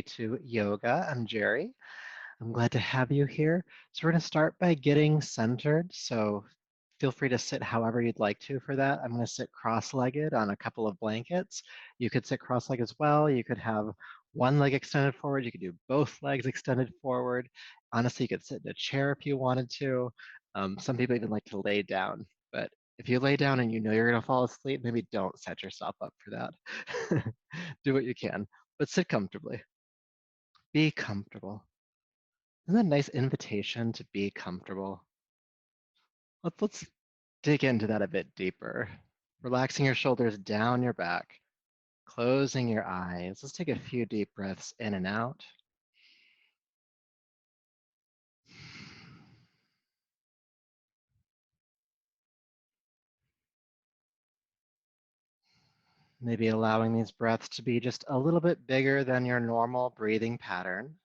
To yoga. I'm Jerry. I'm glad to have you here. So we're going to start by getting centered. So feel free to sit however you'd like to for that. I'm going to sit cross-legged on a couple of blankets. You could sit cross-legged as well. You could have one leg extended forward. You could do both legs extended forward. Honestly, you could sit in a chair if you wanted to. Some people even like to lay down. But if you lay down and you know you're going to fall asleep, maybe don't set yourself up for that. Do what you can, but sit comfortably. Be comfortable. Isn't that a nice invitation to be comfortable? Let's dig into that a bit deeper. Relaxing your shoulders down your back, closing your eyes. Let's take a few deep breaths in and out. Maybe allowing these breaths to be just a little bit bigger than your normal breathing pattern,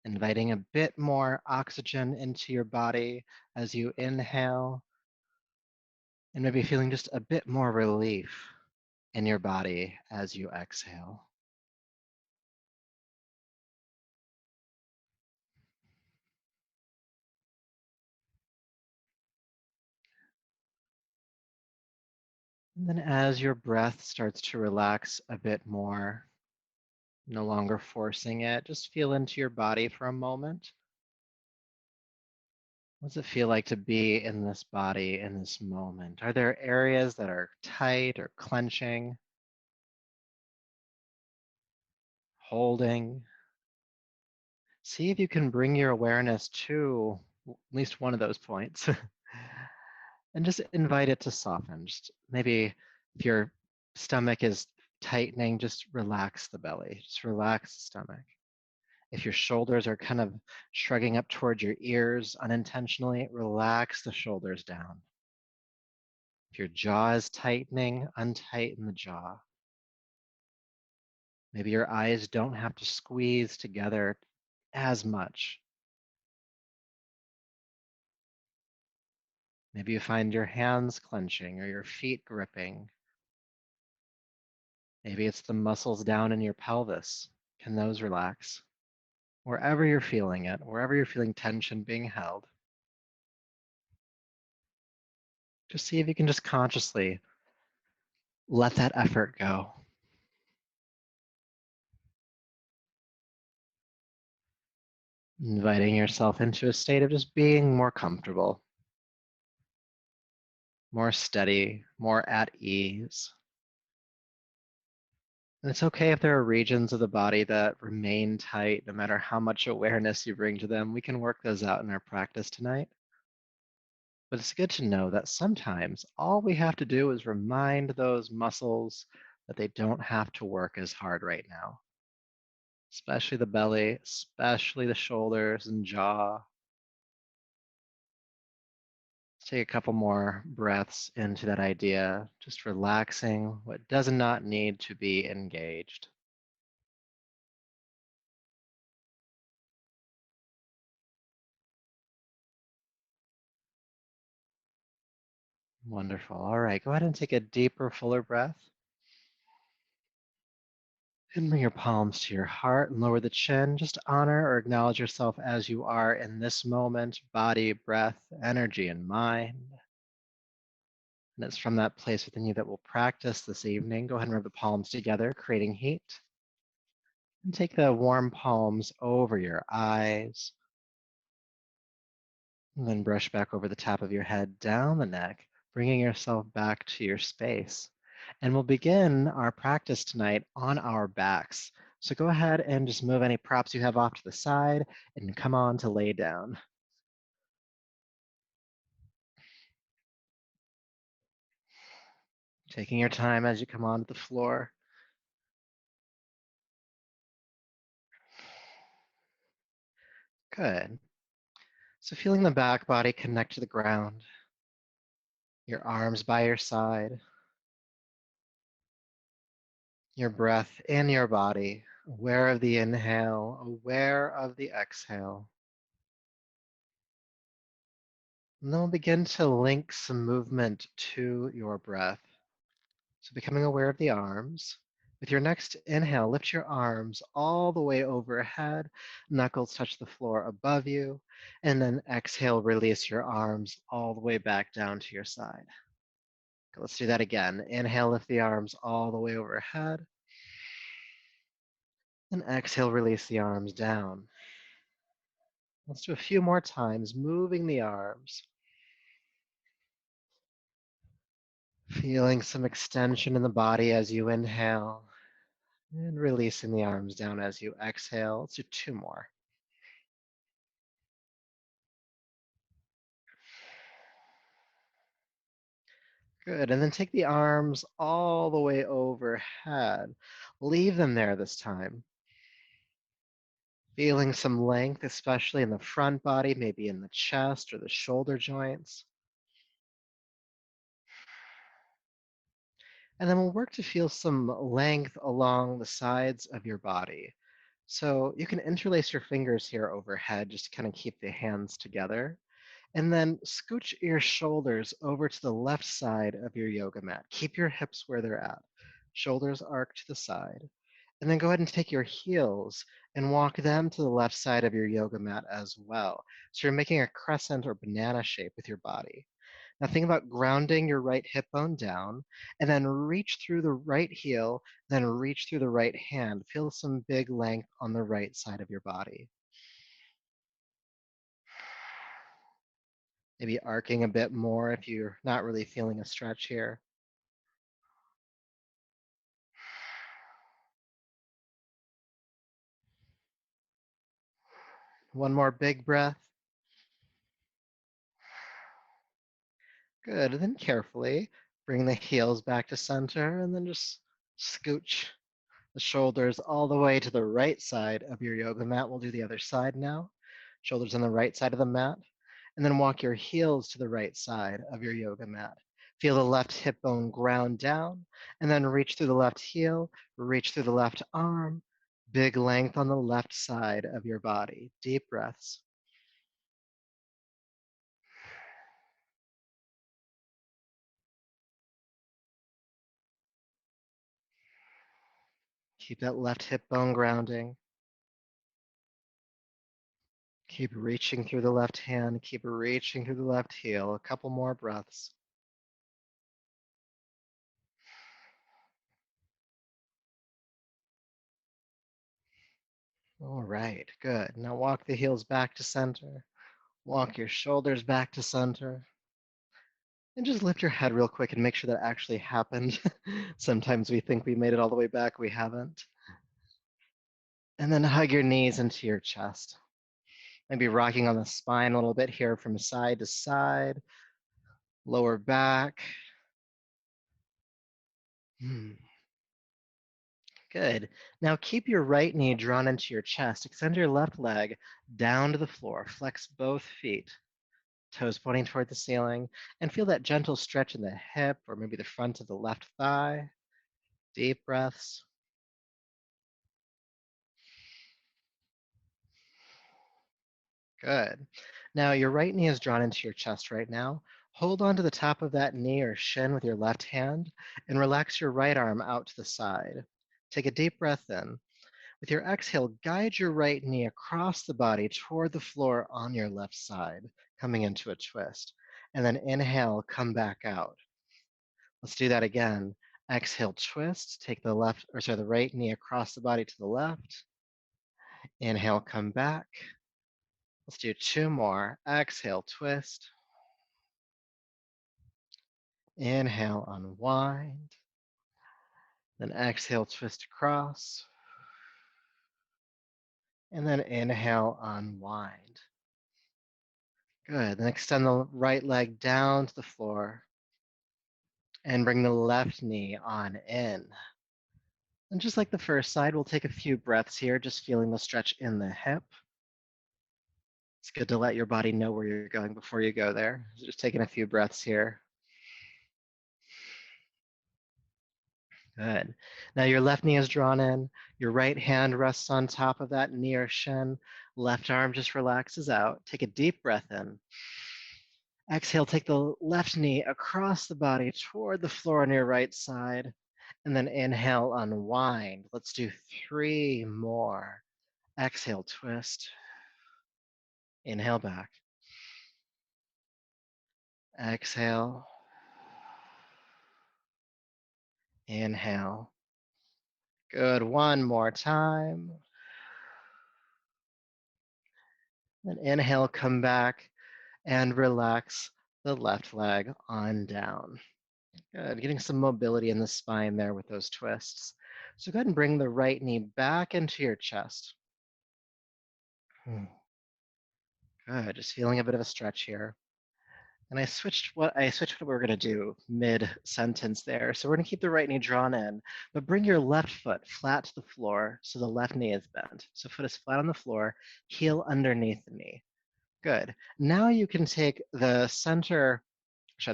inviting a bit more oxygen into your body as you inhale, and maybe feeling just a bit more relief in your body as you exhale. And then as your breath starts to relax a bit more, no longer forcing it, just feel into your body for a moment. What does it feel like to be in this body in this moment? Are there areas that are tight or clenching, holding? See if you can bring your awareness to at least one of those points and just invite it to soften. Just maybe if your stomach is tightening, just relax the belly, just relax the stomach. If your shoulders are kind of shrugging up towards your ears unintentionally, relax the shoulders down. If your jaw is tightening, untighten the jaw. Maybe your eyes don't have to squeeze together as much. Maybe you find your hands clenching or your feet gripping. Maybe it's the muscles down in your pelvis. Can those relax? Wherever you're feeling it, wherever you're feeling tension being held, just see if you can just consciously let that effort go. Inviting yourself into a state of just being more comfortable, more steady, more at ease. And it's okay if there are regions of the body that remain tight, no matter how much awareness you bring to them. We can work those out in our practice tonight. But it's good to know that sometimes all we have to do is remind those muscles that they don't have to work as hard right now, especially the belly, especially the shoulders and jaw. Let's take a couple more breaths into that idea, just relaxing what does not need to be engaged. Wonderful. All right, go ahead and take a deeper, fuller breath. And bring your palms to your heart and lower the chin. Just honor or acknowledge yourself as you are in this moment, body, breath, energy, and mind. And it's from that place within you that we'll practice this evening. Go ahead and rub the palms together, creating heat. And take the warm palms over your eyes. And then brush back over the top of your head, down the neck, bringing yourself back to your space. And we'll begin our practice tonight on our backs. So go ahead and just move any props you have off to the side and come on to lay down. Taking your time as you come onto the floor. Good. So feeling the back body connect to the ground, your arms by your side, your breath in your body, aware of the inhale, aware of the exhale. And then we'll begin to link some movement to your breath. So becoming aware of the arms, With your next inhale, lift your arms all the way overhead, knuckles touch the floor above you, and then exhale, release your arms all the way back down to your side. Okay, let's do that again. Inhale, lift the arms all the way overhead, and exhale, release the arms down. Let's do a few more times, moving the arms, feeling some extension in the body as you inhale, and releasing the arms down as you exhale. Let's do two more. Good, and then take the arms all the way overhead. Leave them there this time. Feeling some length, especially in the front body, maybe in the chest or the shoulder joints. And then we'll work to feel some length along the sides of your body. So you can interlace your fingers here overhead just to kind of keep the hands together. And then scooch your shoulders over to the left side of your yoga mat. Keep your hips where they're at. Shoulders arc to the side. And then go ahead and take your heels and walk them to the left side of your yoga mat as well. So you're making a crescent or banana shape with your body. Now think about grounding your right hip bone down and then reach through the right heel, then reach through the right hand. Feel some big length on the right side of your body. Maybe arcing a bit more if you're not really feeling a stretch here. One more big breath. Good. And then carefully bring the heels back to center and then just scooch the shoulders all the way to the right side of your yoga mat. We'll do the other side now. Shoulders on the right side of the mat. And then walk your heels to the right side of your yoga mat. Feel the left hip bone ground down, and then reach through the left heel, reach through the left arm. Big length on the left side of your body. Deep breaths. Keep that left hip bone grounding. Keep reaching through the left hand. Keep reaching through the left heel. A couple more breaths. All right, good. Now walk the heels back to center. Walk your shoulders back to center. And just lift your head real quick and make sure that actually happened. Sometimes we think we made it all the way back, we haven't. And then hug your knees into your chest. Maybe rocking on the spine a little bit here from side to side, lower back. Good. Now keep your right knee drawn into your chest. Extend your left leg down to the floor. Flex both feet, toes pointing toward the ceiling, and feel that gentle stretch in the hip or maybe the front of the left thigh. Deep breaths. Good. Now your right knee is drawn into your chest right now. Hold on to the top of that knee or shin with your left hand and relax your right arm out to the side. Take a deep breath in. With your exhale, guide your right knee across the body toward the floor on your left side, coming into a twist. And then inhale, come back out. Let's do that again. Exhale, twist. Take the right knee across the body to the left. Inhale, come back. Let's do two more. Exhale, twist. Inhale, unwind. Then exhale, twist across. And then inhale, unwind. Good. Then extend the right leg down to the floor and bring the left knee on in. And just like the first side, we'll take a few breaths here, just feeling the stretch in the hip. It's good to let your body know where you're going before you go there. So just taking a few breaths here. Good. Now your left knee is drawn in. Your right hand rests on top of that knee or shin. Left arm just relaxes out. Take a deep breath in. Exhale, take the left knee across the body toward the floor on your right side. And then inhale, unwind. Let's do 3 more. Exhale, twist. Inhale back. Exhale. Inhale. Good. One more time. Then inhale, come back and relax the left leg on down. Good. Getting some mobility in the spine there with those twists. So go ahead and bring the right knee back into your chest. Good. Just feeling a bit of a stretch here. And I switched what we were going to do mid-sentence there. So we're going to keep the right knee drawn in, but bring your left foot flat to the floor so the left knee is bent. So foot is flat on the floor, heel underneath the knee. Good. Now you can take the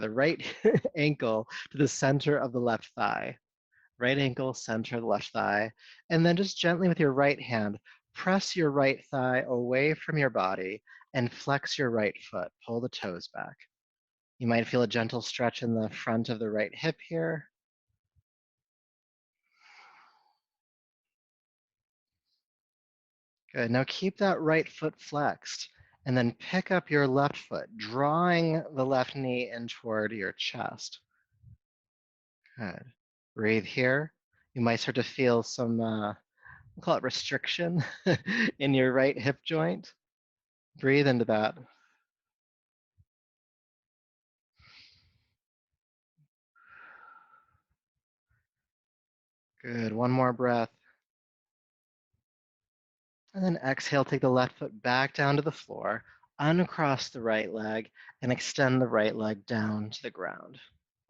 right ankle to the center of the left thigh. Right ankle, center of the left thigh. And then just gently with your right hand, press your right thigh away from your body and flex your right foot. Pull the toes back. You might feel a gentle stretch in the front of the right hip here. Good. Now keep that right foot flexed and then pick up your left foot, drawing the left knee in toward your chest. Good. Breathe here. You might start to feel some, we'll call it restriction in your right hip joint. Breathe into that. Good. One more breath. And then exhale, take the left foot back down to the floor, uncross the right leg, and extend the right leg down to the ground.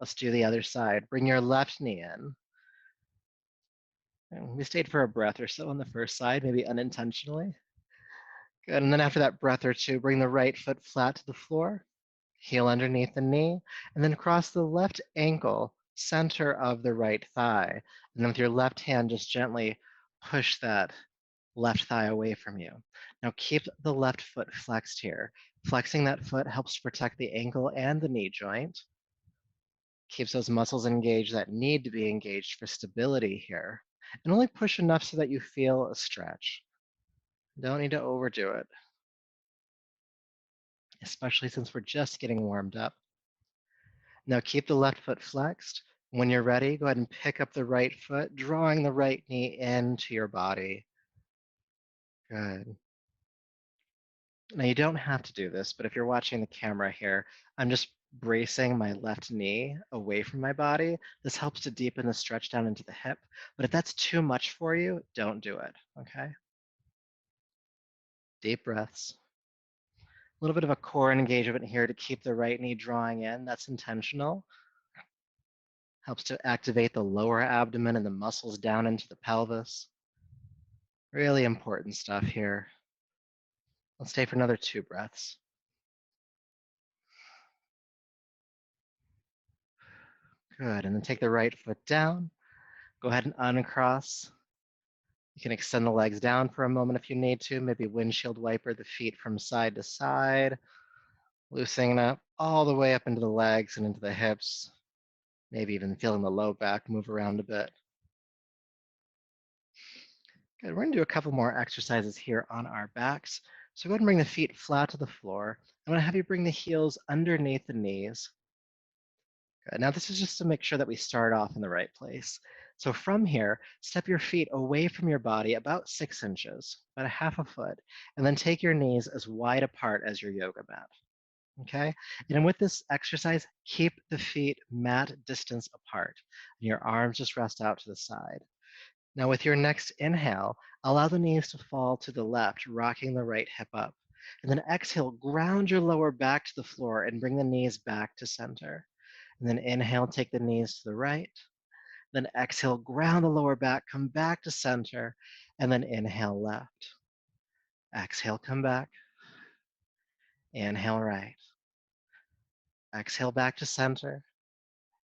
Let's do the other side. Bring your left knee in. And we stayed for a breath or so on the first side, maybe unintentionally. Good. And then after that breath or two, bring the right foot flat to the floor, heel underneath the knee, and then cross the left ankle, center of the right thigh. And then with your left hand, just gently push that left thigh away from you. Now keep the left foot flexed here. Flexing that foot helps to protect the ankle and the knee joint. Keeps those muscles engaged that need to be engaged for stability here. And only push enough so that you feel a stretch. Don't need to overdo it, especially since we're just getting warmed up. Now keep the left foot flexed. When you're ready, go ahead and pick up the right foot, drawing the right knee into your body. Good. Now you don't have to do this, but if you're watching the camera here, I'm just bracing my left knee away from my body. This helps to deepen the stretch down into the hip. But if that's too much for you, don't do it, okay? Deep breaths. A little bit of a core engagement here to keep the right knee drawing in. That's intentional. Helps to activate the lower abdomen and the muscles down into the pelvis. Really important stuff here. Let's stay for another 2 breaths. Good, and then take the right foot down. Go ahead and uncross. You can extend the legs down for a moment if you need to, maybe windshield wiper the feet from side to side, loosening up all the way up into the legs and into the hips, maybe even feeling the low back move around a bit. Good, we're gonna do a couple more exercises here on our backs. So go ahead and bring the feet flat to the floor. I'm gonna have you bring the heels underneath the knees. Good. Now this is just to make sure that we start off in the right place. So from here, step your feet away from your body about 6 inches, about a half a foot, and then take your knees as wide apart as your yoga mat. Okay? And with this exercise, keep the feet mat distance apart, and your arms just rest out to the side. Now with your next inhale, allow the knees to fall to the left, rocking the right hip up. And then exhale, ground your lower back to the floor and bring the knees back to center. And then inhale, take the knees to the right. Then exhale, ground the lower back, come back to center, and then inhale left. Exhale, come back. Inhale right. Exhale back to center.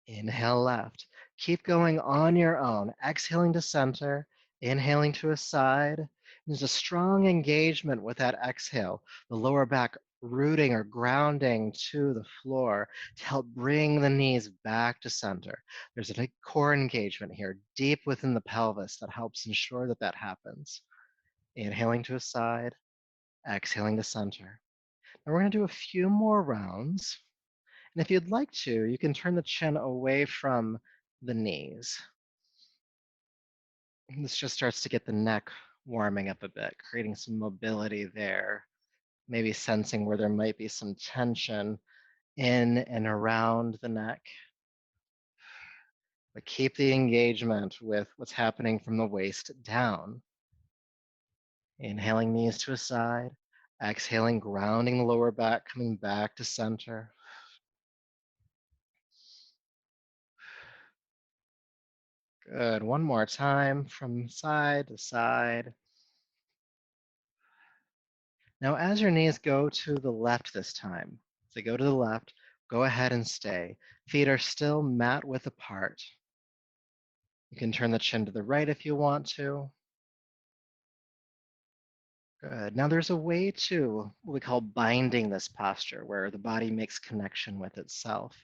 Inhale left. Keep going on your own. Exhaling to center, inhaling to a side. There's a strong engagement with that exhale. The lower back rooting or grounding to the floor to help bring the knees back to center. There's a big core engagement here, deep within the pelvis, that helps ensure that that happens. Inhaling to a side, exhaling to center. Now we're going to do a few more rounds. And if you'd like to, you can turn the chin away from the knees. This just starts to get the neck warming up a bit, creating some mobility there, maybe sensing where there might be some tension in and around the neck. But keep the engagement with what's happening from the waist down. Inhaling knees to a side, exhaling, grounding the lower back, coming back to center. Good. One more time from side to side. Now, as your knees go to the left this time, as they go to the left, go ahead and stay. Feet are still mat width apart. You can turn the chin to the right if you want to. Good. Now there's a way to what we call binding this posture, where the body makes connection with itself.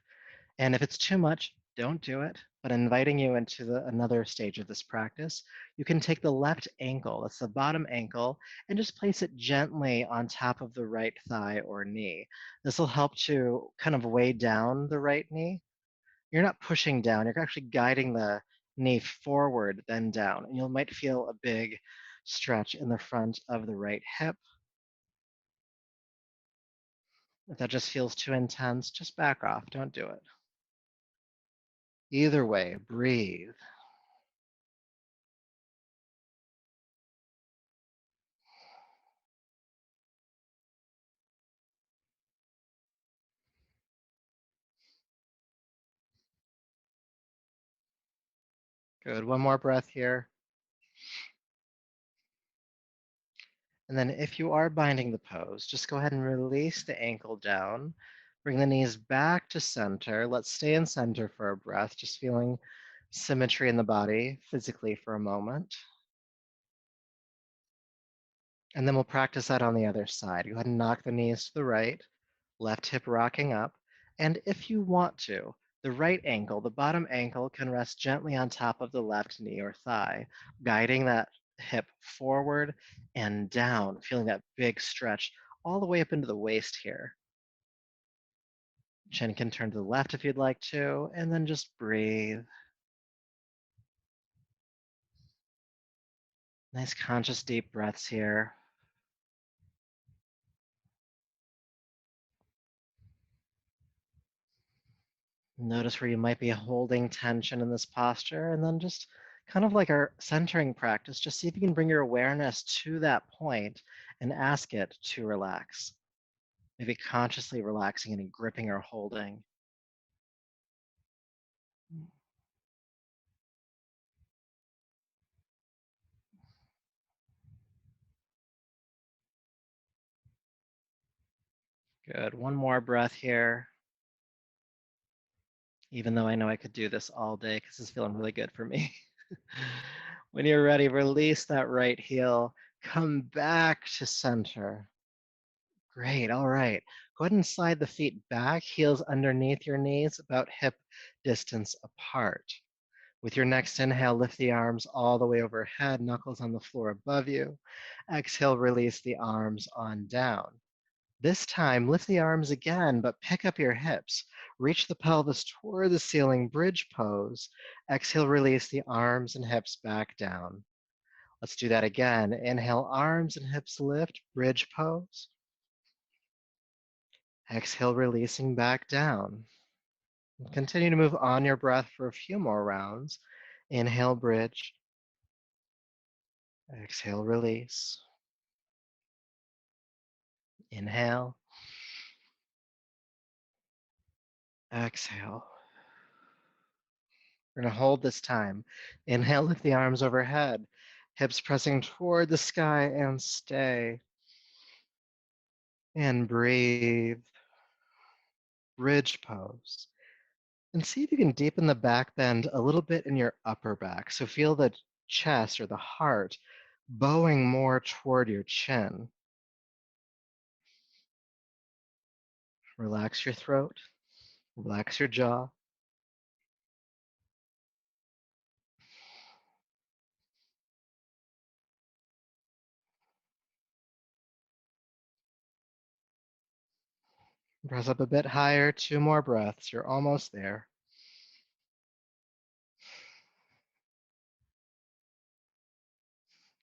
And if it's too much, don't do it. But inviting you into another stage of this practice, you can take the left ankle, that's the bottom ankle, and just place it gently on top of the right thigh or knee. This will help to kind of weigh down the right knee. You're not pushing down, you're actually guiding the knee forward, then down. And you might feel a big stretch in the front of the right hip. If that just feels too intense, just back off, don't do it. Either way, breathe. Good. One more breath here. And then if you are binding the pose, just go ahead and release the ankle down. Bring the knees back to center. Let's stay in center for a breath, just feeling symmetry in the body physically for a moment. And then we'll practice that on the other side. Go ahead and knock the knees to the right, left hip rocking up. And if you want to, the right ankle, the bottom ankle, can rest gently on top of the left knee or thigh, guiding that hip forward and down, feeling that big stretch all the way up into the waist here. Chin can turn to the left if you'd like to, and then just breathe. Nice conscious deep breaths here. Notice where you might be holding tension in this posture, and then just kind of like our centering practice, just see if you can bring your awareness to that point and ask it to relax. Maybe consciously relaxing any gripping or holding. Good. One more breath here, even though I know I could do this all day because it's feeling really good for me. When you're ready, release that right heel. Come back to center. Great. All right. Go ahead and slide the feet back, heels underneath your knees, about hip distance apart. With your next inhale, lift the arms all the way overhead, knuckles on the floor above you. Exhale, release the arms on down. This time, lift the arms again, but pick up your hips. Reach the pelvis toward the ceiling, bridge pose. Exhale, release the arms and hips back down. Let's do that again. Inhale, arms and hips lift, bridge pose. Exhale, releasing back down. Continue to move on your breath for a few more rounds. Inhale, bridge. Exhale, release. Inhale. Exhale. We're going to hold this time. Inhale, lift the arms overhead. Hips pressing toward the sky and stay. And breathe. Bridge pose. And see if you can deepen the back bend a little bit in your upper back. So feel the chest or the heart bowing more toward your chin. Relax your throat. Relax your jaw. Press up a bit higher. 2 more breaths. You're almost there.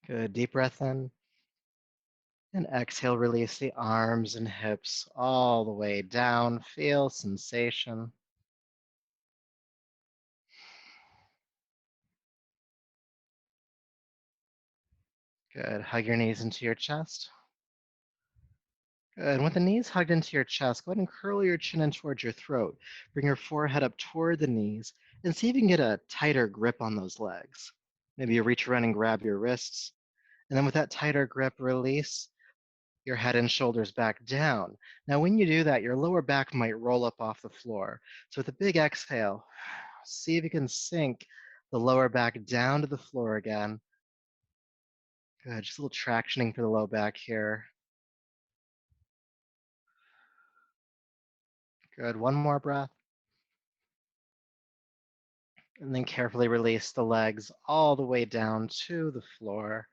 Good. Deep breath in. And exhale, release the arms and hips all the way down. Feel sensation. Good. Hug your knees into your chest. Good. And with the knees hugged into your chest, go ahead and curl your chin in towards your throat. Bring your forehead up toward the knees and see if you can get a tighter grip on those legs. Maybe you reach around and grab your wrists. And then with that tighter grip, release your head and shoulders back down. Now, when you do that, your lower back might roll up off the floor. So with a big exhale, see if you can sink the lower back down to the floor again. Good. Just a little tractioning for the low back here. Good. One more breath. And then carefully release the legs all the way down to the floor.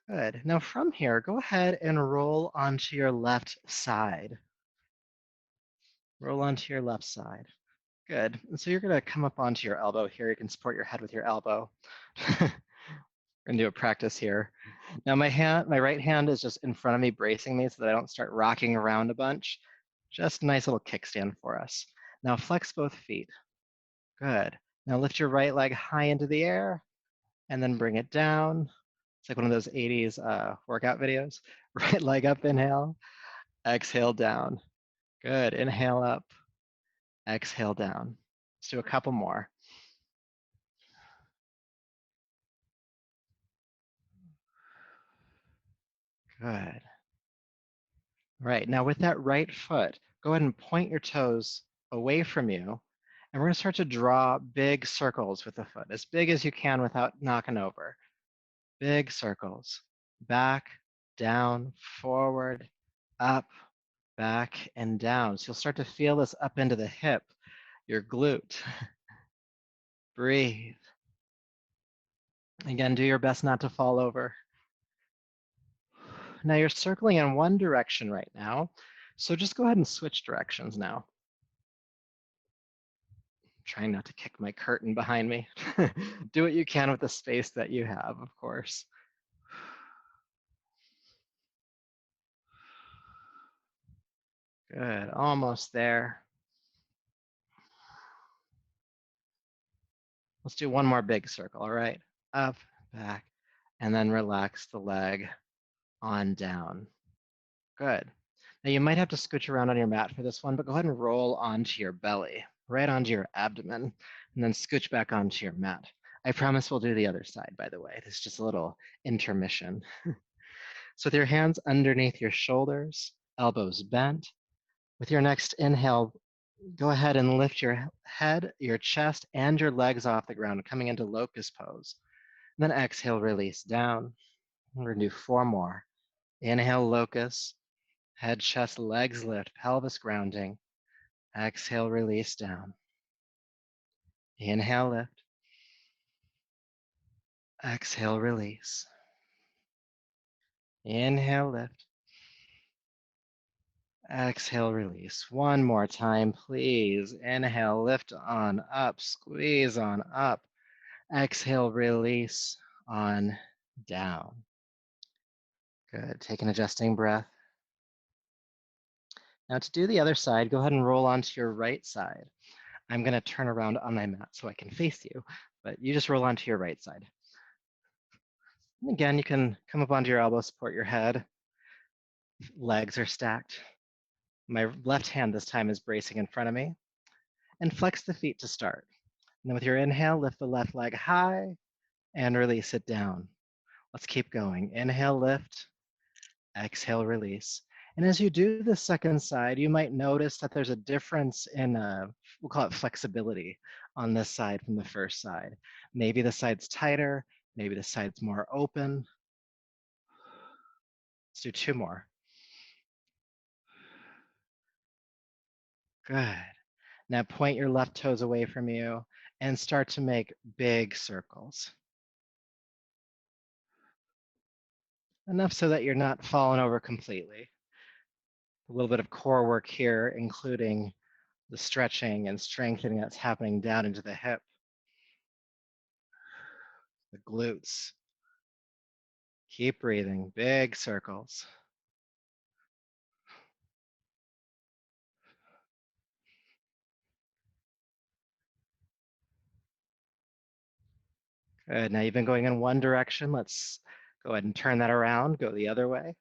Good. Now from here, go ahead and roll onto your left side. Roll onto your left side. Good. And so you're going to come up onto your elbow here. You can support your head with your elbow. We're going to do a practice here. Now my right hand is just in front of me, bracing me so that I don't start rocking around a bunch. Just a nice little kickstand for us. Now flex both feet. Good. Now lift your right leg high into the air and then bring it down. It's like one of those 80s workout videos. Right leg up, inhale, exhale down. Good. Inhale up, exhale down. Let's do a couple more. Good. Right. Now with that right foot, go ahead and point your toes away from you. And we're going to start to draw big circles with the foot, as big as you can without knocking over. Big circles. Back, down, forward, up, back, and down. So you'll start to feel this up into the hip, your glute. Breathe. Again, do your best not to fall over. Now you're circling in one direction right now. So just go ahead and switch directions now. Trying not to kick my curtain behind me. Do what you can with the space that you have, of course. Good, almost there. Let's do one more big circle, all right? Up, back, and then relax the leg on down. Good. Now you might have to scooch around on your mat for this one, but go ahead and roll onto your belly, right onto your abdomen, and then scooch back onto your mat. I promise we'll do the other side, by the way. This is just a little intermission. So with your hands underneath your shoulders, elbows bent, with your next inhale, go ahead and lift your head, your chest, and your legs off the ground, coming into locust pose. And then exhale, release down. We're going to do 4 more. Inhale, locust, head, chest, legs lift, pelvis grounding. Exhale, release down. Inhale, lift. Exhale, release. Inhale, lift. Exhale, release. One more time, please. Inhale, lift on up, squeeze on up. Exhale, release on down. Good. Take an adjusting breath. Now to do the other side, go ahead and roll onto your right side. I'm going to turn around on my mat so I can face you, but you just roll onto your right side. And again, you can come up onto your elbow, support your head. Legs are stacked. My left hand this time is bracing in front of me. And flex the feet to start. And then with your inhale, lift the left leg high and release it down. Let's keep going. Inhale, lift. Exhale, release. And as you do the second side, you might notice that there's a difference in, we'll call it flexibility on this side from the first side. Maybe the side's tighter, maybe the side's more open. Let's do 2 more. Good. Now point your left toes away from you and start to make big circles. Enough so that you're not falling over completely. A little bit of core work here, including the stretching and strengthening that's happening down into the hip, the glutes. Keep breathing, big circles. Good. Now you've been going in one direction. Let's go ahead and turn that around, go the other way.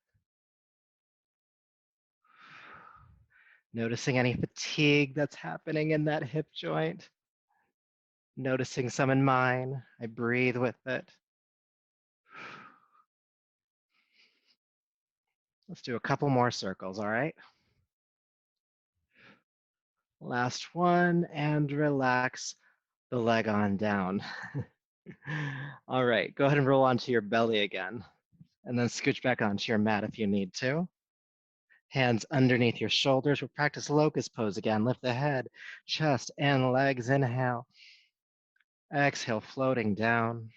Noticing any fatigue that's happening in that hip joint. Noticing some in mine. I breathe with it. Let's do a couple more circles, all right? Last one, and relax the leg on down. All right, go ahead and roll onto your belly again, and then scooch back onto your mat if you need to. Hands underneath your shoulders. We'll practice locust pose again. Lift the head, chest, and legs. Inhale. Exhale, floating down.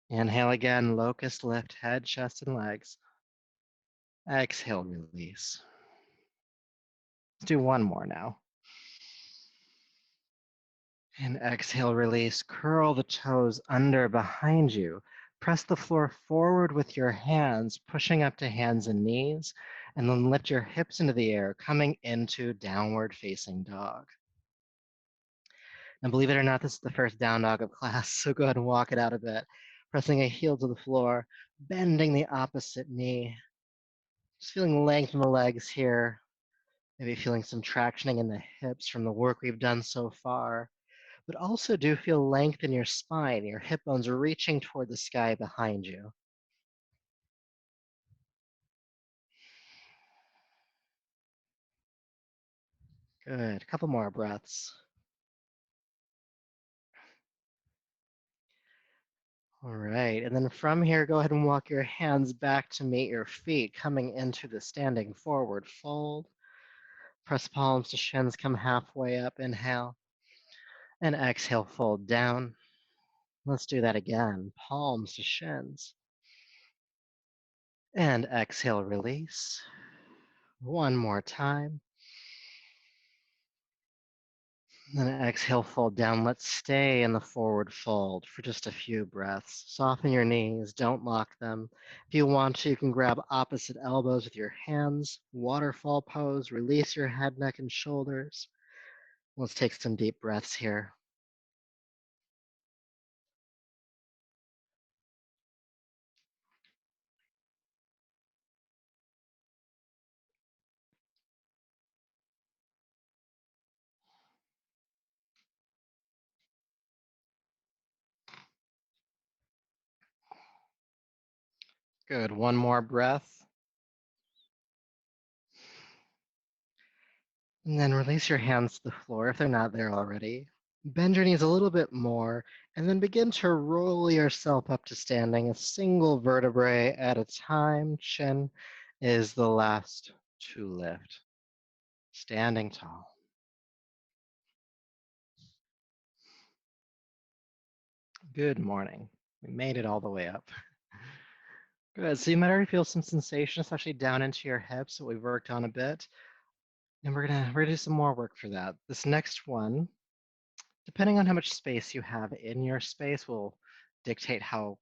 Inhale again, locust lift, head, chest, and legs. Exhale, release. Let's do one more now. And exhale, release. Curl the toes under behind you. Press the floor forward with your hands, pushing up to hands and knees, and then lift your hips into the air, coming into downward facing dog. And believe it or not, this is the first down dog of class, so go ahead and walk it out a bit. Pressing a heel to the floor, bending the opposite knee. Just feeling length in the legs here. Maybe feeling some tractioning in the hips from the work we've done so far. But also do feel length in your spine. Your hip bones are reaching toward the sky behind you. Good. A couple more breaths. All right. And then from here, go ahead and walk your hands back to meet your feet, coming into the standing forward fold. Press palms to shins, come halfway up. Inhale. And exhale, fold down. Let's do that again. Palms to shins. And exhale, release. One more time. Then exhale, fold down. Let's stay in the forward fold for just a few breaths. Soften your knees, don't lock them. If you want to, you can grab opposite elbows with your hands. Waterfall pose, release your head, neck, and shoulders. Let's take some deep breaths here. Good, one more breath. And then release your hands to the floor if they're not there already. Bend your knees a little bit more, and then begin to roll yourself up to standing, a single vertebrae at a time. Chin is the last to lift. Standing tall. Good morning. We made it all the way up. Good. So you might already feel some sensation, especially down into your hips that we've worked on a bit. And we're gonna do some more work for that. This next one, depending on how much space you have in your space, will dictate how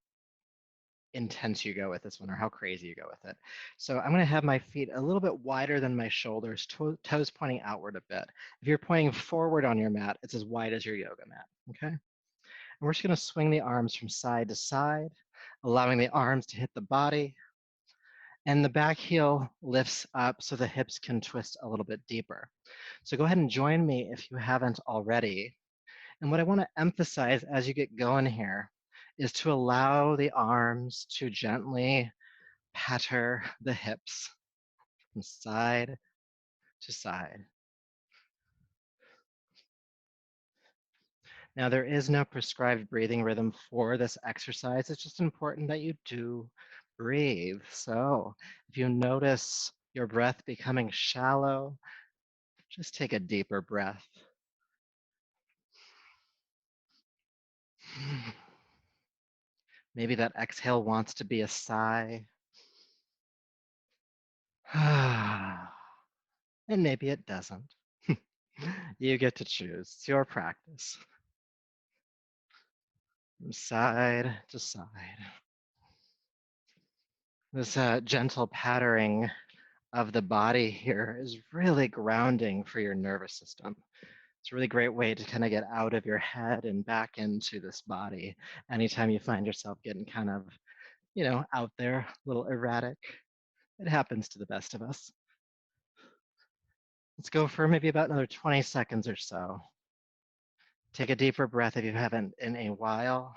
intense you go with this one or how crazy you go with it. So I'm going to have my feet a little bit wider than my shoulders, toes pointing outward a bit. If you're pointing forward on your mat, it's as wide as your yoga mat, okay? And we're just going to swing the arms from side to side, allowing the arms to hit the body, and the back heel lifts up so the hips can twist a little bit deeper. So go ahead and join me if you haven't already. And what I want to emphasize as you get going here is to allow the arms to gently patter the hips from side to side. Now, there is no prescribed breathing rhythm for this exercise. It's just important that you do breathe. So if you notice your breath becoming shallow, Just take a deeper breath. Maybe that exhale wants to be a sigh. And maybe it doesn't. You get to choose. It's your practice. From side to side. This gentle patterning of the body here is really grounding for your nervous system. It's a really great way to kind of get out of your head and back into this body. Anytime you find yourself getting kind of, out there, a little erratic, it happens to the best of us. Let's go for maybe about another 20 seconds or so. Take a deeper breath if you haven't in a while.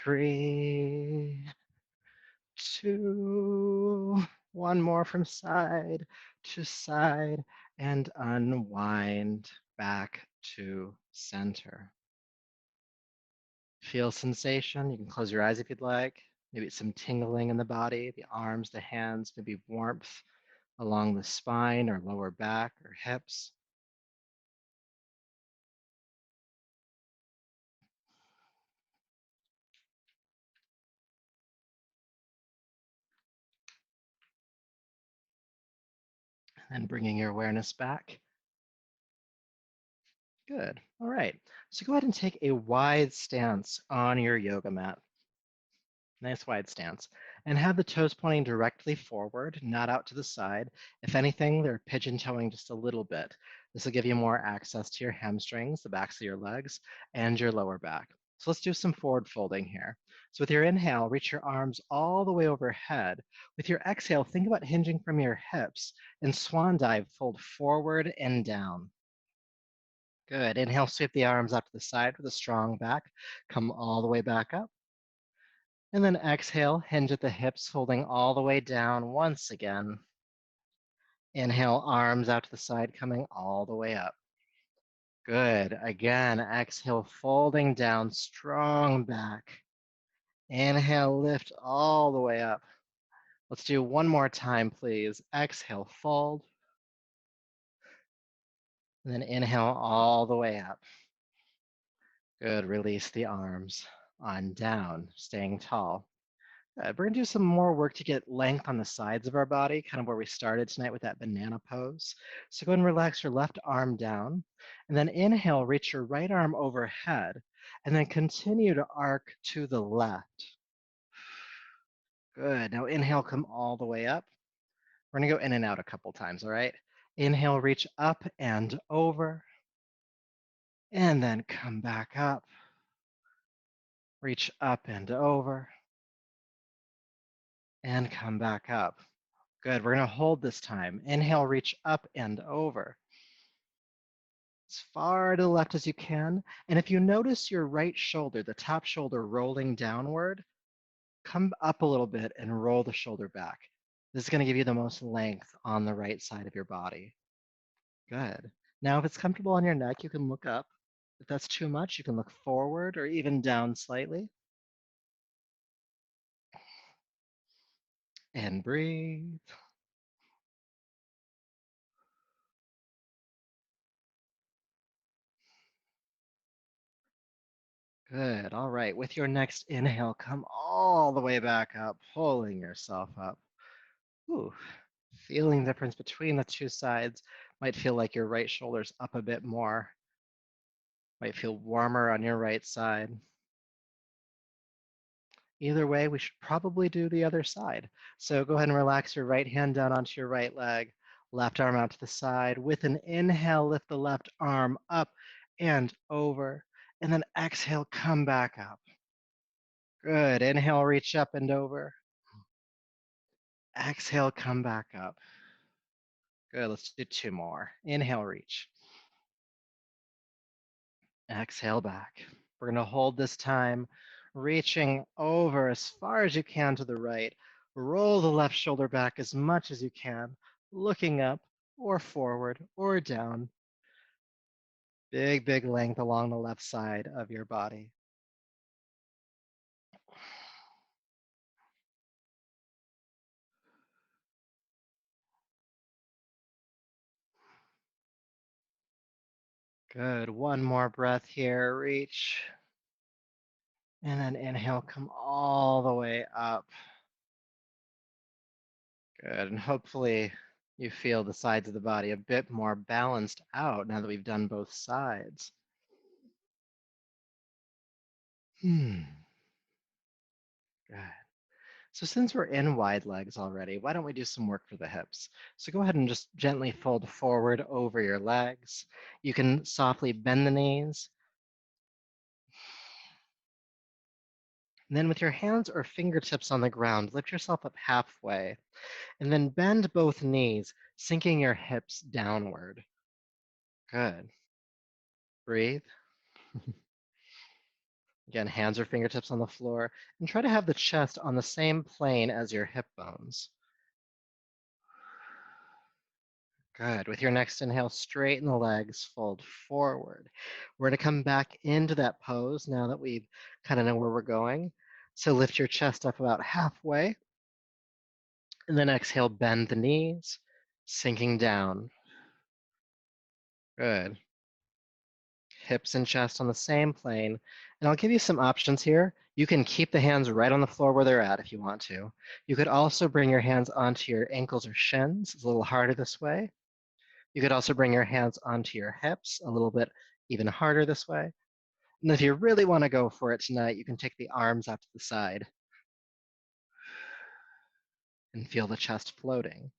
Three, two, one more from side to side, and unwind back to center. Feel sensation. You can close your eyes if you'd like. Maybe some tingling in the body, the arms, the hands, maybe warmth along the spine or lower back or hips. And bringing your awareness back. Good. All right. So go ahead and take a wide stance on your yoga mat. Nice wide stance. And have the toes pointing directly forward, not out to the side. If anything, they're pigeon toeing just a little bit. This will give you more access to your hamstrings, the backs of your legs, and your lower back. So let's do some forward folding here. So with your inhale, reach your arms all the way overhead. With your exhale, think about hinging from your hips and swan dive, fold forward and down. Good. Inhale, sweep the arms out to the side with a strong back. Come all the way back up. And then exhale, hinge at the hips, holding all the way down once again. Inhale, arms out to the side, coming all the way up. Good. Again, exhale, folding down, strong back. Inhale, lift all the way up. Let's do one more time, please. Exhale, fold. And then inhale all the way up. Good. Release the arms on down, staying tall. We're going to do some more work to get length on the sides of our body, kind of where we started tonight with that banana pose. So go ahead and relax your left arm down, and then inhale, reach your right arm overhead, and then continue to arc to the left. Good. Now inhale, come all the way up. We're going to go in and out a couple times, all right? Inhale, reach up and over, and then come back up. Reach up and over, and come back up. Good, we're gonna hold this time. Inhale, reach up and over. As far to the left as you can. And if you notice your right shoulder, the top shoulder rolling downward, come up a little bit and roll the shoulder back. This is gonna give you the most length on the right side of your body. Good. Now, if it's comfortable on your neck, you can look up. If that's too much, you can look forward or even down slightly. And breathe. Good. All right. With your next inhale, come all the way back up, pulling yourself up. Ooh, feeling the difference between the two sides. Might feel like your right shoulder's up a bit more. Might feel warmer on your right side. Either way, we should probably do the other side. So go ahead and relax your right hand down onto your right leg, left arm out to the side. With an inhale, lift the left arm up and over. And then exhale, come back up. Good. Inhale, reach up and over. Exhale, come back up. Good. Let's do two more. Inhale, reach. Exhale back. We're going to hold this time, reaching over as far as you can to the right. Roll the left shoulder back as much as you can, looking up or forward or down. Big, big length along the left side of your body. Good. One more breath here. Reach. And then inhale, come all the way up. Good. And hopefully you feel the sides of the body a bit more balanced out now that we've done both sides. Good. So since we're in wide legs already, why don't we do some work for the hips? So go ahead and just gently fold forward over your legs. You can softly bend the knees. And then with your hands or fingertips on the ground, lift yourself up halfway. And then bend both knees, sinking your hips downward. Good. Breathe. Again, hands or fingertips on the floor. And try to have the chest on the same plane as your hip bones. Good. With your next inhale, straighten the legs, fold forward. We're going to come back into that pose now that we kind of know where we're going. So lift your chest up about halfway. And then exhale, bend the knees, sinking down. Good. Hips and chest on the same plane. And I'll give you some options here. You can keep the hands right on the floor where they're at if you want to. You could also bring your hands onto your ankles or shins. It's a little harder this way. You could also bring your hands onto your hips, a little bit even harder this way. And if you really want to go for it tonight, you can take the arms out to the side and feel the chest floating.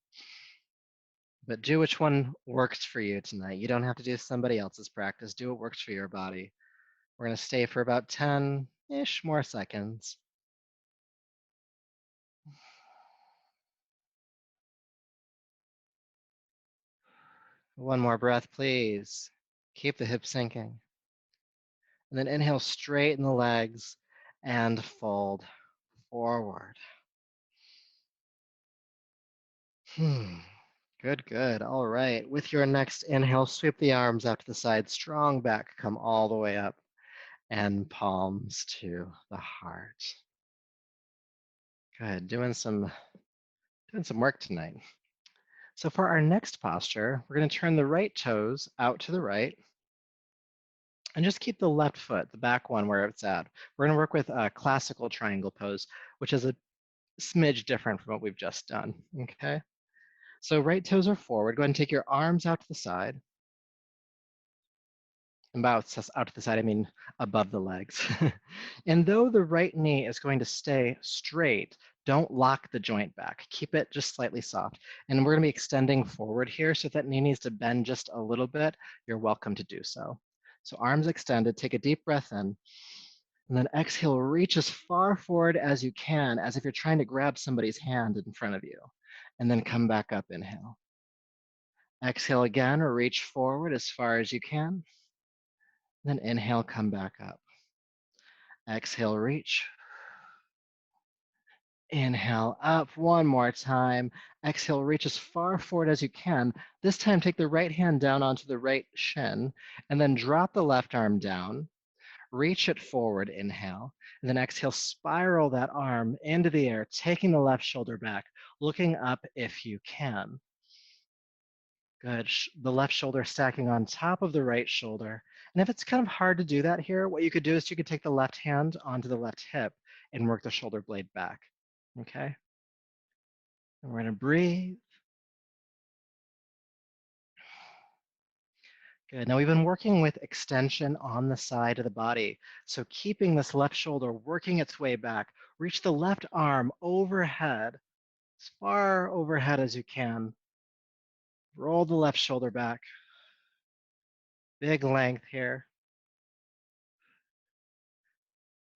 But do which one works for you tonight. You don't have to do somebody else's practice. Do what works for your body. We're going to stay for about 10-ish more seconds. One more breath, please. Keep the hips sinking. And then inhale, straighten the legs and fold forward. Good, good. All right. With your next inhale, sweep the arms out to the side, strong back, come all the way up, and palms to the heart. Good. Doing some work tonight. So for our next posture, we're going to turn the right toes out to the right and just keep the left foot, the back one, where it's at. We're going to work with a classical triangle pose, which is a smidge different from what we've just done. Okay. So right toes are forward. Go ahead and take your arms out to the side. And by out to the side, I mean above the legs. And though the right knee is going to stay straight, don't lock the joint back. Keep it just slightly soft. And we're going to be extending forward here. So if that knee needs to bend just a little bit, you're welcome to do so. So arms extended, take a deep breath in. And then exhale, reach as far forward as you can, as if you're trying to grab somebody's hand in front of you. And then come back up, inhale. Exhale again, or reach forward as far as you can. Then inhale, come back up. Exhale, reach. Inhale up one more time. Exhale, reach as far forward as you can. This time, take the right hand down onto the right shin, and then drop the left arm down. Reach it forward, inhale. And then exhale, spiral that arm into the air, taking the left shoulder back, looking up if you can. Good. The left shoulder stacking on top of the right shoulder. And if it's kind of hard to do that here, what you could do is you could take the left hand onto the left hip and work the shoulder blade back. Okay. And we're going to breathe. Good. Now we've been working with extension on the side of the body. So keeping this left shoulder working its way back, reach the left arm overhead, as far overhead as you can. Roll the left shoulder back. Big length here.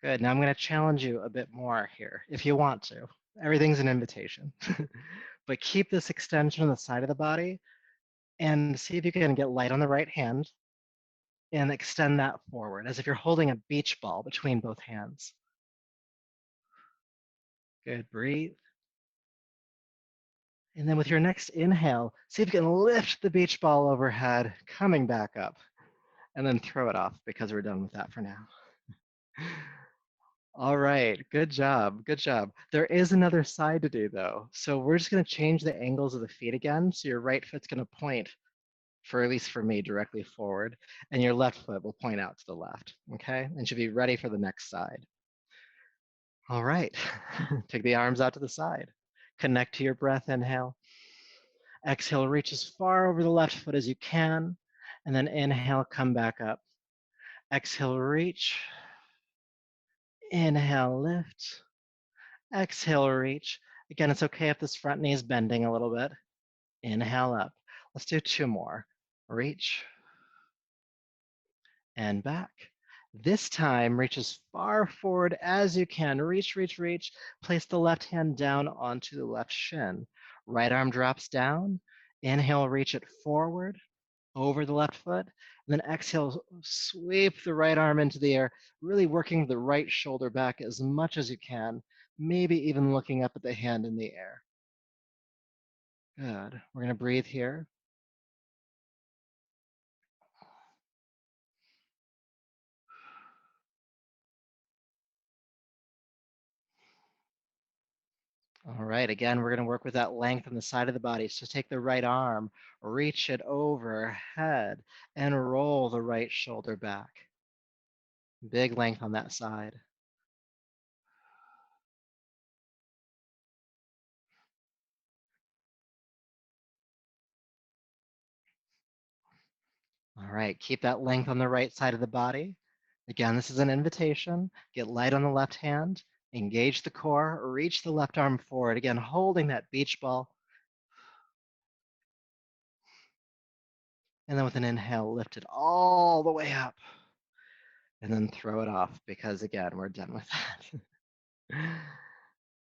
Good. Now I'm going to challenge you a bit more here if you want to. Everything's an invitation. But keep this extension on the side of the body and see if you can get light on the right hand and extend that forward as if you're holding a beach ball between both hands. Good. Breathe. And then with your next inhale, see if you can lift the beach ball overhead, coming back up. and then throw it off because we're done with that for now. All right, good job, good job. There is another side to do though. So we're just gonna change the angles of the feet again. So your right foot's gonna point, for at least for me, directly forward, and your left foot will point out to the left, okay? And should be ready for the next side. All right, take the arms out to the side. Connect to your breath, inhale. Exhale, reach as far over the left foot as you can, and then inhale, come back up. Exhale, reach. Inhale, lift. Exhale, reach. Again, it's okay if this front knee is bending a little bit. Inhale up. Let's do two more. Reach and back. This time, reach as far forward as you can. Reach, reach, reach. Place the left hand down onto the left shin. Right arm drops down. Inhale, reach it forward over the left foot. And then exhale, sweep the right arm into the air, really working the right shoulder back as much as you can, maybe even looking up at the hand in the air. Good. We're going to breathe here. All right, again, we're going to work with that length on the side of the body. So take the right arm, reach it overhead, and roll the right shoulder back. Big length on that side. All right, keep that length on the right side of the body. Again, this is an invitation. Get light on the left hand, engage the core, reach the left arm forward. Again, holding that beach ball. And then with an inhale, lift it all the way up. And then throw it off because again, we're done with that.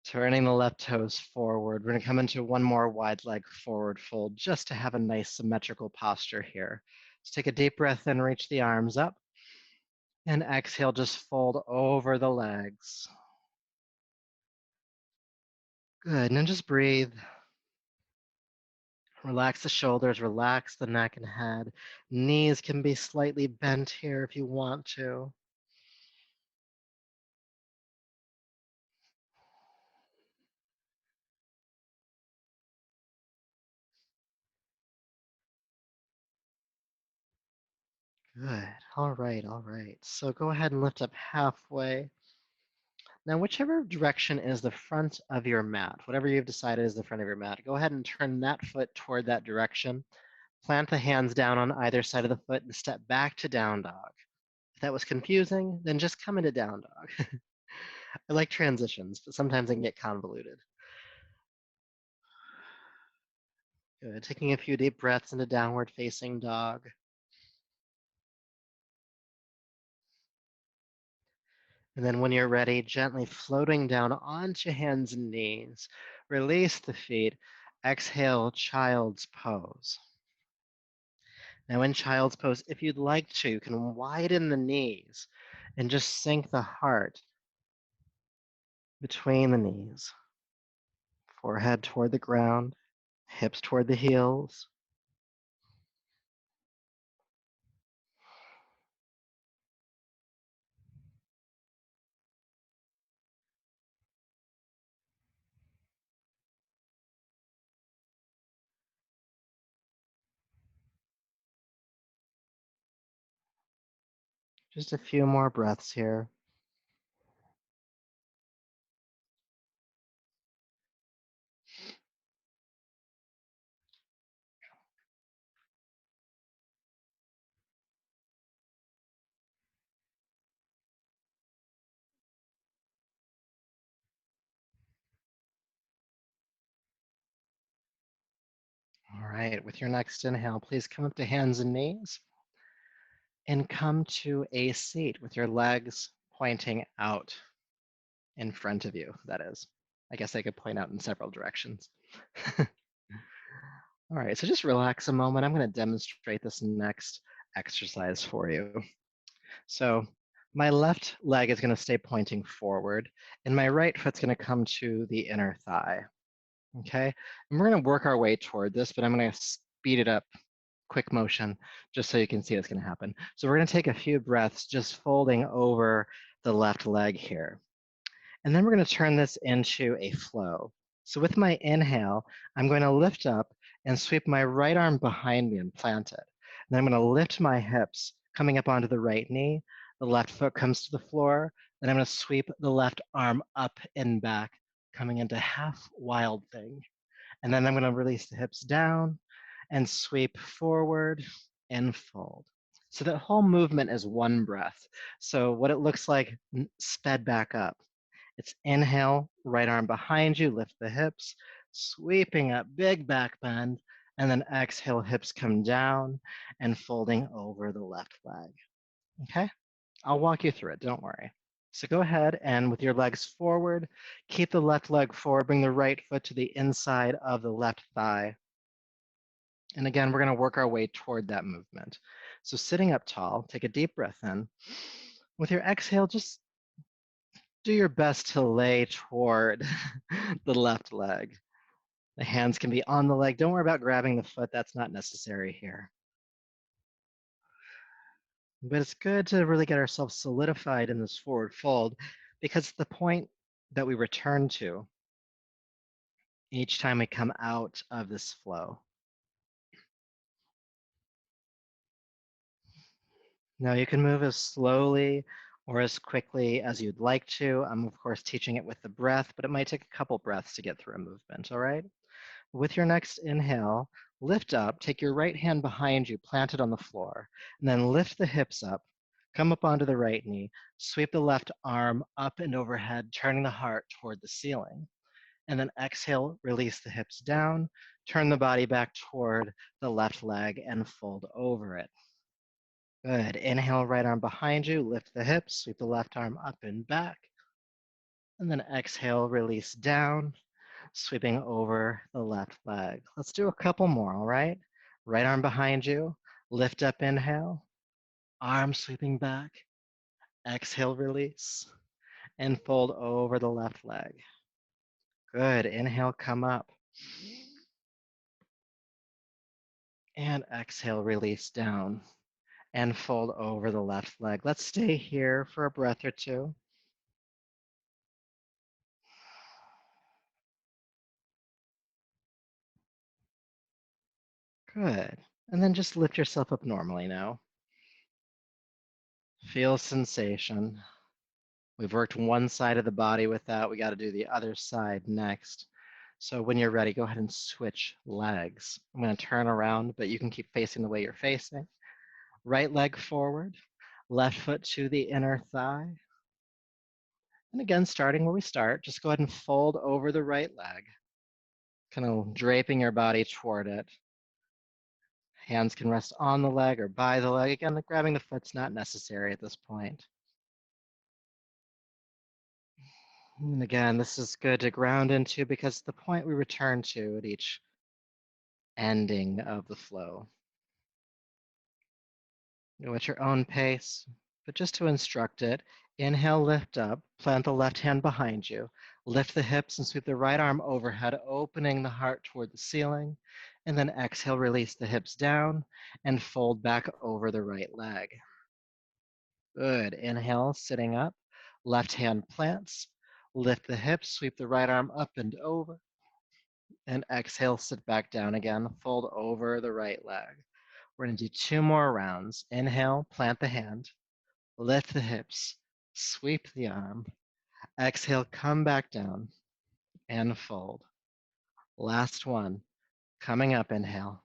Turning the left toes forward. We're gonna come into one more wide leg forward fold just to have a nice symmetrical posture here. Let's take a deep breath in, reach the arms up. And exhale, just fold over the legs. Good, and then just breathe. Relax the shoulders, relax the neck and head. Knees can be slightly bent here if you want to. Good, all right, all right. So go ahead and lift up halfway. Now, whichever direction is the front of your mat, whatever you've decided is the front of your mat, go ahead and turn that foot toward that direction. Plant the hands down on either side of the foot and step back to down dog. If that was confusing, then just come into down dog. I like transitions, but sometimes they can get convoluted. Good. Taking a few deep breaths into downward facing dog. And then when you're ready, gently floating down onto hands and knees. Release the feet. Exhale, child's pose. Now in child's pose, if you'd like to, you can widen the knees and just sink the heart between the knees. Forehead toward the ground, hips toward the heels. Just a few more breaths here. All right, with your next inhale, please come up to hands and knees and come to a seat with your legs pointing out in front of you, that is. I guess I could point out in several directions. All right, so just relax a moment. I'm going to demonstrate this next exercise for you. So my left leg is going to stay pointing forward, and my right foot's going to come to the inner thigh. Okay, and we're going to work our way toward this, but I'm going to speed it up quick motion just so you can see what's going to happen. So we're going to take a few breaths just folding over the left leg here. And then we're going to turn this into a flow. So with my inhale, I'm going to lift up and sweep my right arm behind me and plant it. And then I'm going to lift my hips, coming up onto the right knee. The left foot comes to the floor. Then I'm going to sweep the left arm up and back, coming into half wild thing. And then I'm going to release the hips down and sweep forward and fold. So that whole movement is one breath. So what it looks like sped back up. It's inhale, right arm behind you, lift the hips, sweeping up, big back bend, and then exhale, hips come down and folding over the left leg. Okay? I'll walk you through it, don't worry. So go ahead and with your legs forward, keep the left leg forward, bring the right foot to the inside of the left thigh. And again, we're going to work our way toward that movement. So sitting up tall, take a deep breath in. With your exhale, just do your best to lay toward the left leg. The hands can be on the leg. Don't worry about grabbing the foot. That's not necessary here. But it's good to really get ourselves solidified in this forward fold because it's the point that we return to each time we come out of this flow. Now you can move as slowly or as quickly as you'd like to. I'm of course teaching it with the breath, but it might take a couple breaths to get through a movement, all right? With your next inhale, lift up, take your right hand behind you, plant it on the floor, and then lift the hips up, come up onto the right knee, sweep the left arm up and overhead, turning the heart toward the ceiling. And then exhale, release the hips down, turn the body back toward the left leg and fold over it. Good. Inhale, right arm behind you, lift the hips, sweep the left arm up and back. And then exhale, release down, sweeping over the left leg. Let's do a couple more, all right? Right arm behind you, lift up, inhale, arm sweeping back, exhale, release, and fold over the left leg. Good. Inhale, come up. And exhale, release down and fold over the left leg. Let's stay here for a breath or two. Good. And then just lift yourself up normally now. Feel sensation. We've worked one side of the body with that. We got to do the other side next. So when you're ready, go ahead and switch legs. I'm going to turn around, but you can keep facing the way you're facing. Right leg forward, left foot to the inner thigh. And again, starting where we start, just go ahead and fold over the right leg, kind of draping your body toward it. Hands can rest on the leg or by the leg. Again, grabbing the foot's not necessary at this point. And again, this is good to ground into because the point we return to at each ending of the flow. Go at your own pace, but just to instruct it, inhale, lift up, plant the left hand behind you, lift the hips and sweep the right arm overhead, opening the heart toward the ceiling, and then exhale, release the hips down and fold back over the right leg. Good. Inhale, sitting up, left hand plants, lift the hips, sweep the right arm up and over, and exhale, sit back down again, fold over the right leg. We're going to do two more rounds. Inhale, plant the hand, lift the hips, sweep the arm. Exhale, come back down and fold. Last one. Coming up, inhale.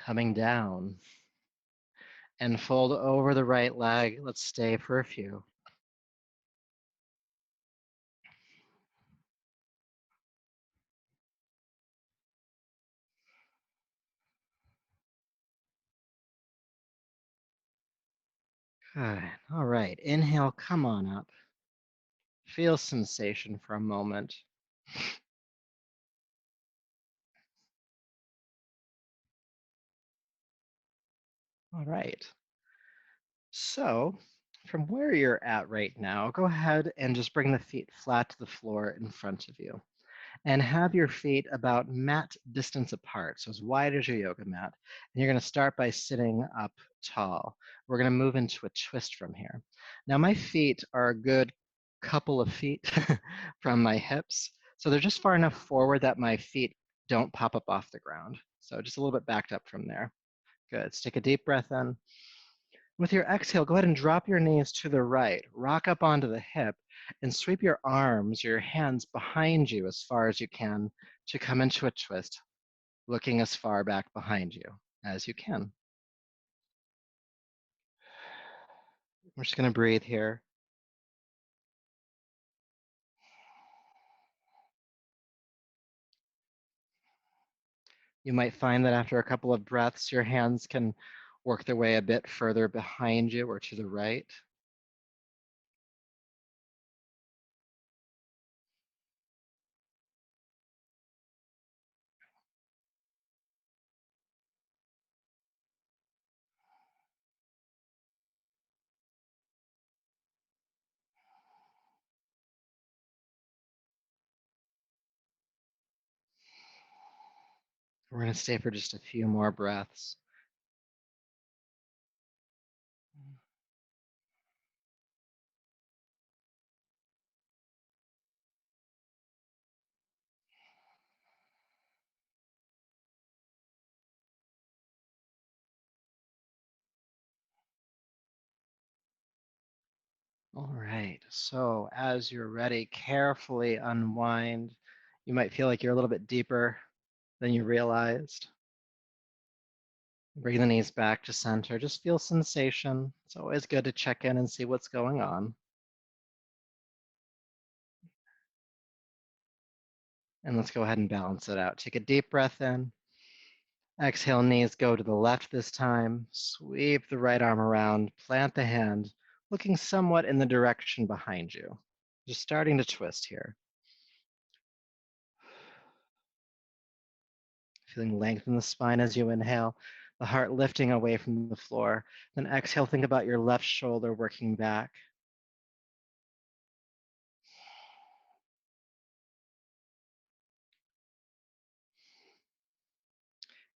Coming down and fold over the right leg. Let's stay for a few. Good. All right. Inhale, come on up. Feel sensation for a moment. All right. So from where you're at right now, go ahead and just bring the feet flat to the floor in front of you. And have your feet about mat distance apart, so as wide as your yoga mat. And you're going to start by sitting up tall. We're going to move into a twist from here. Now, my feet are a good couple of feet from my hips, so they're just far enough forward that my feet don't pop up off the ground. So just a little bit backed up from there. Good. So take a deep breath in. With your exhale, go ahead and drop your knees to the right, rock up onto the hip, and sweep your arms, your hands behind you as far as you can to come into a twist, looking as far back behind you as you can. We're just going to breathe here. You might find that after a couple of breaths, your hands can work their way a bit further behind you or to the right. We're going to stay for just a few more breaths. All right, so as you're ready, carefully unwind. You might feel like you're a little bit deeper than you realized. Bring the knees back to center. Just feel sensation. It's always good to check in and see what's going on. And let's go ahead and balance it out. Take a deep breath in. Exhale, knees go to the left this time. Sweep the right arm around. Plant the hand, looking somewhat in the direction behind you. Just starting to twist here. Feeling length in the spine as you inhale, the heart lifting away from the floor. Then exhale, think about your left shoulder working back.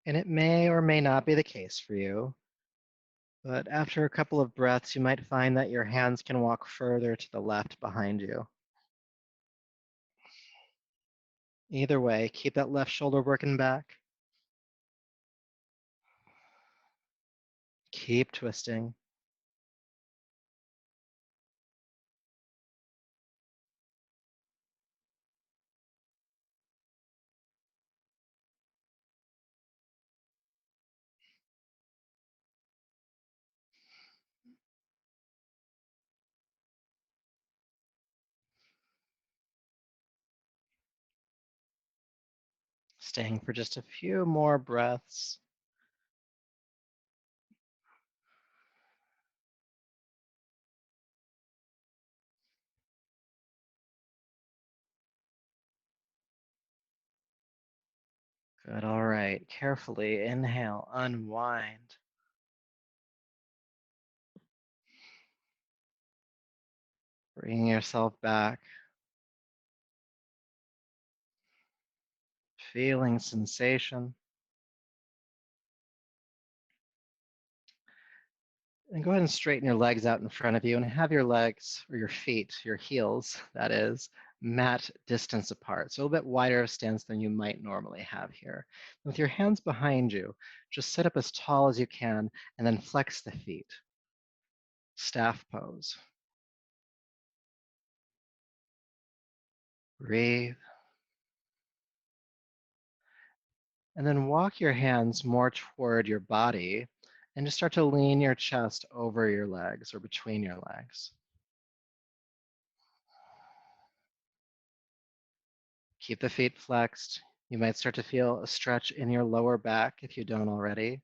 And it may or may not be the case for you, but after a couple of breaths, you might find that your hands can walk further to the left behind you. Either way, keep that left shoulder working back. Keep twisting. Staying for just a few more breaths. Good, all right. Carefully inhale, unwind. Bringing yourself back. Feeling sensation. And go ahead and straighten your legs out in front of you and have your legs, or your feet, your heels, that is, mat distance apart. So a little bit wider of stance than you might normally have here. With your hands behind you, just sit up as tall as you can and then flex the feet. Staff pose. Breathe. And then walk your hands more toward your body and just start to lean your chest over your legs or between your legs. Keep the feet flexed. You might start to feel a stretch in your lower back if you don't already.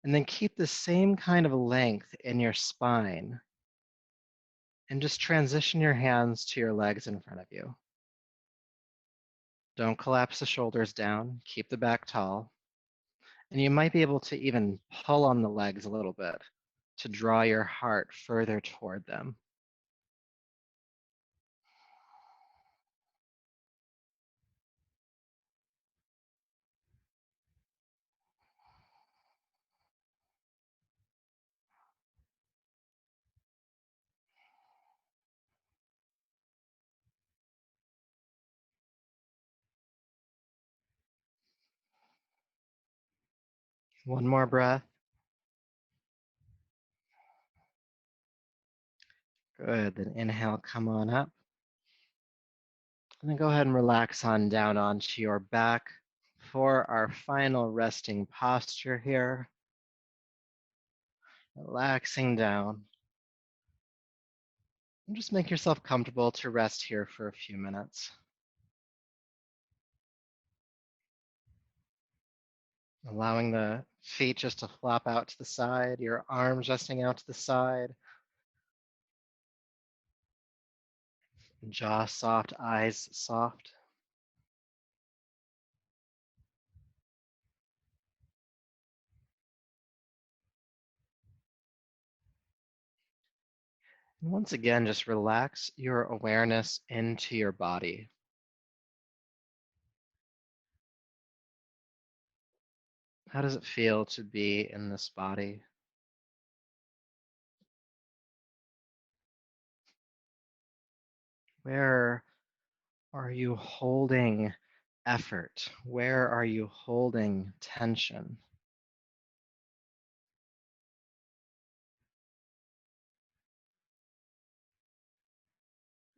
And then keep the same kind of length in your spine. And just transition your hands to your legs in front of you. Don't collapse the shoulders down. Keep the back tall. And you might be able to even pull on the legs a little bit to draw your heart further toward them. One more breath. Good. Then inhale, come on up. And then go ahead and relax on down onto your back for our final resting posture here. Relaxing down. And just make yourself comfortable to rest here for a few minutes. Allowing the feet just to flop out to the side, your arms resting out to the side, jaw soft, eyes soft. And once again, just relax your awareness into your body. How does it feel to be in this body? Where are you holding effort? Where are you holding tension?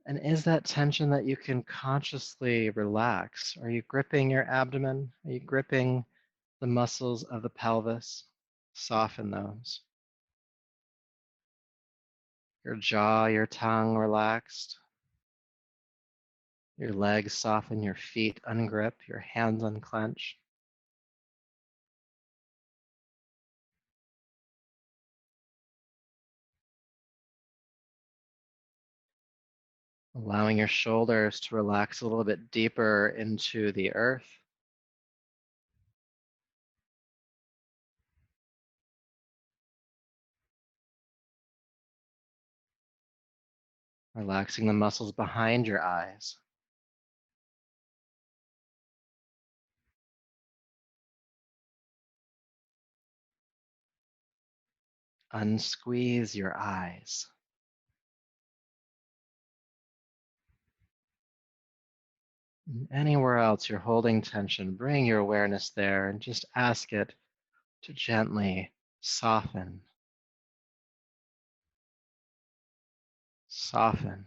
And is that tension that you can consciously relax? Are you gripping your abdomen? Are you gripping the muscles of the pelvis? Soften those. Your jaw, your tongue relaxed. Your legs soften, your feet ungrip, your hands unclench. Allowing your shoulders to relax a little bit deeper into the earth. Relaxing the muscles behind your eyes. Unsqueeze your eyes. Anywhere else you're holding tension, bring your awareness there and just ask it to gently soften, soften.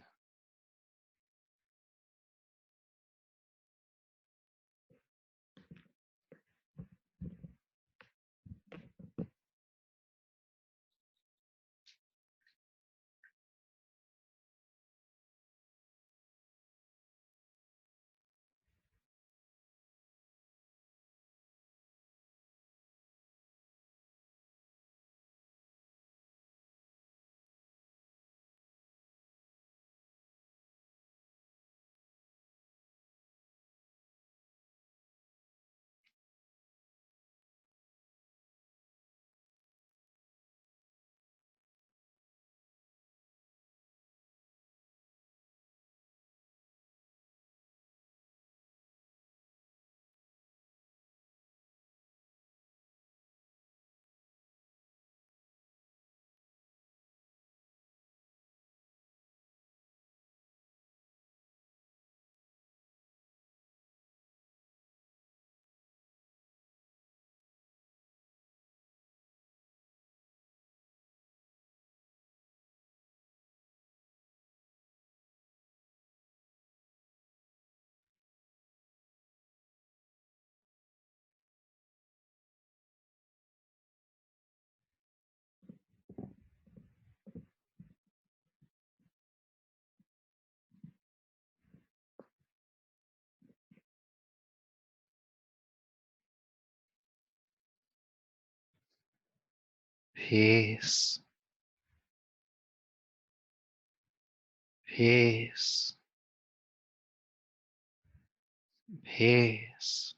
Peace, peace, peace.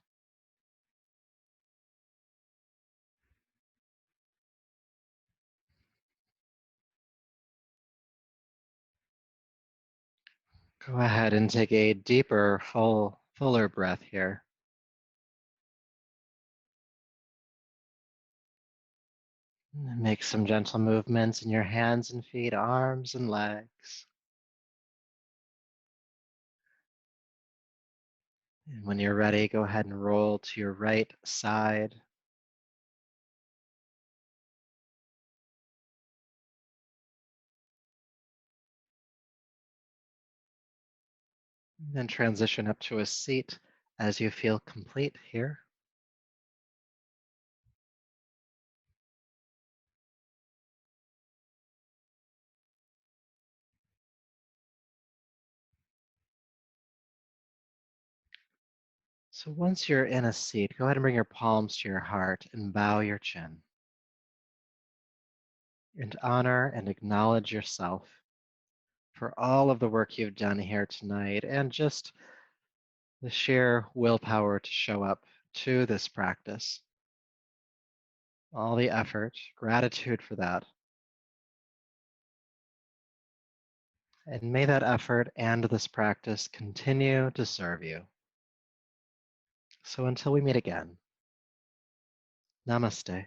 Go ahead and take a deeper, fuller breath here. And make some gentle movements in your hands and feet, arms and legs. And when you're ready, go ahead and roll to your right side. Then transition up to a seat as you feel complete here. So once you're in a seat, go ahead and bring your palms to your heart and bow your chin. And honor and acknowledge yourself for all of the work you've done here tonight and just the sheer willpower to show up to this practice. All the effort, gratitude for that. And may that effort and this practice continue to serve you. So until we meet again, namaste.